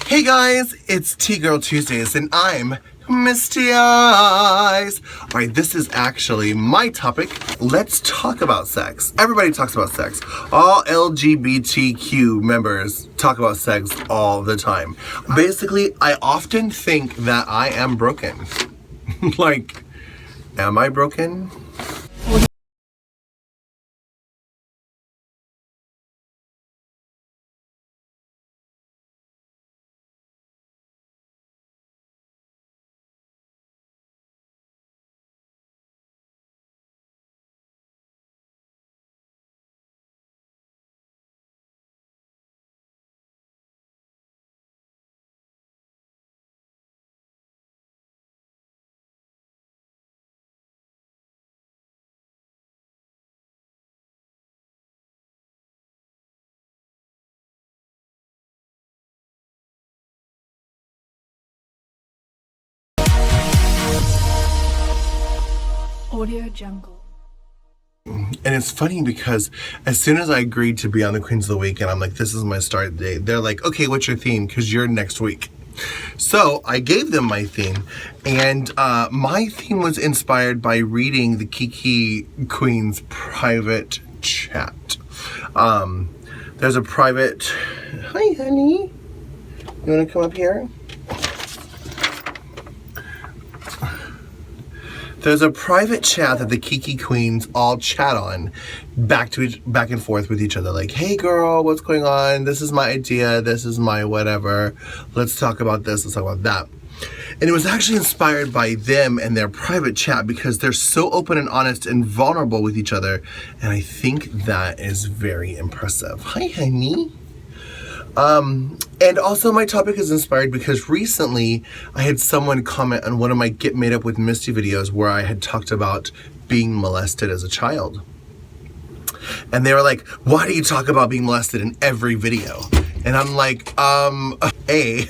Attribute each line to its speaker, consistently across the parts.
Speaker 1: Hey guys, it's T-Girl Tuesdays and I'm Misty Eyez. Alright, this is actually my topic. Let's talk about sex. Everybody talks about sex. All LGBTQ members talk about sex all the time. Basically, I often think that I am broken. Like, am I broken?
Speaker 2: Audio Jungle.
Speaker 1: And it's funny because as soon as I agreed to be on the Queens of the Week and I'm like, this is my start date, they're like, okay, what's your theme? Because you're next week. So I gave them my theme, and my theme was inspired by reading the Kiki Queen's private chat. There's a private, hi honey, you want to come up here? There's a private chat that the Kiki Queens all chat on back and forth with each other. Like, hey girl, what's going on? This is my idea. This is my whatever. Let's talk about this. Let's talk about that. And it was actually inspired by them and their private chat because they're so open and honest and vulnerable with each other. And I think that is very impressive. Hi, honey. And also my topic is inspired because recently I had someone comment on one of my Get Made Up with Misty videos where I had talked about being molested as a child. And they were like, why do you talk about being molested in every video? And I'm like, A,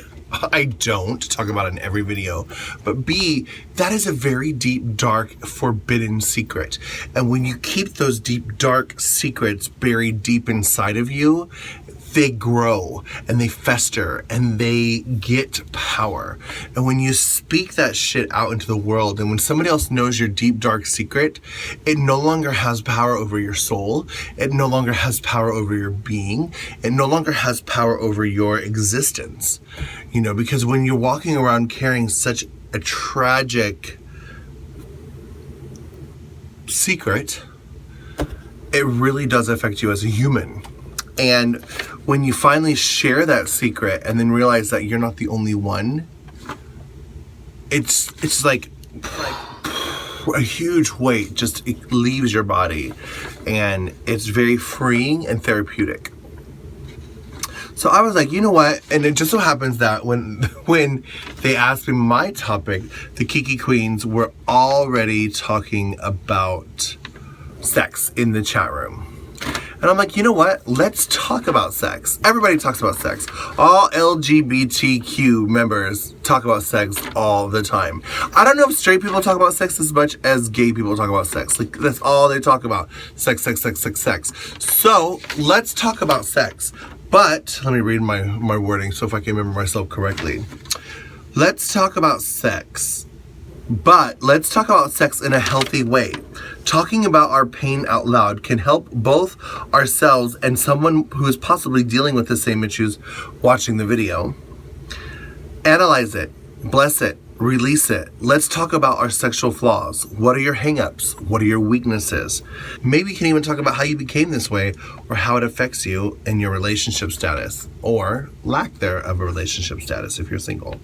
Speaker 1: I don't talk about it in every video, but B, that is a very deep, dark, forbidden secret. And when you keep those deep, dark secrets buried deep inside of you, they grow and they fester and they get power. And when you speak that shit out into the world, and when somebody else knows your deep, dark secret, it no longer has power over your soul. It no longer has power over your being. It no longer has power over your existence. You know, because when you're walking around carrying such a tragic secret, it really does affect you as a human. And when you finally share that secret and then realize that you're not the only one, it's like a huge weight just it leaves your body, and it's very freeing and therapeutic. So I was like, you know what? And it just so happens that when they asked me my topic, the Kiki Queens were already talking about sex in the chat room. And I'm like, you know what? Let's talk about sex. Everybody talks about sex. All LGBTQ members talk about sex all the time. I don't know if straight people talk about sex as much as gay people talk about sex. Like, that's all they talk about. Sex, sex, sex, sex, sex. So let's talk about sex. But let me read my wording so if I can remember myself correctly. Let's talk about sex. But let's talk about sex in a healthy way. Talking about our pain out loud can help both ourselves and someone who is possibly dealing with the same issues watching the video. Analyze it, bless it, release it. Let's talk about our sexual flaws. What are your hang-ups? What are your weaknesses? Maybe you can even talk about how you became this way or how it affects you in your relationship status or lack there of a relationship status if you're single.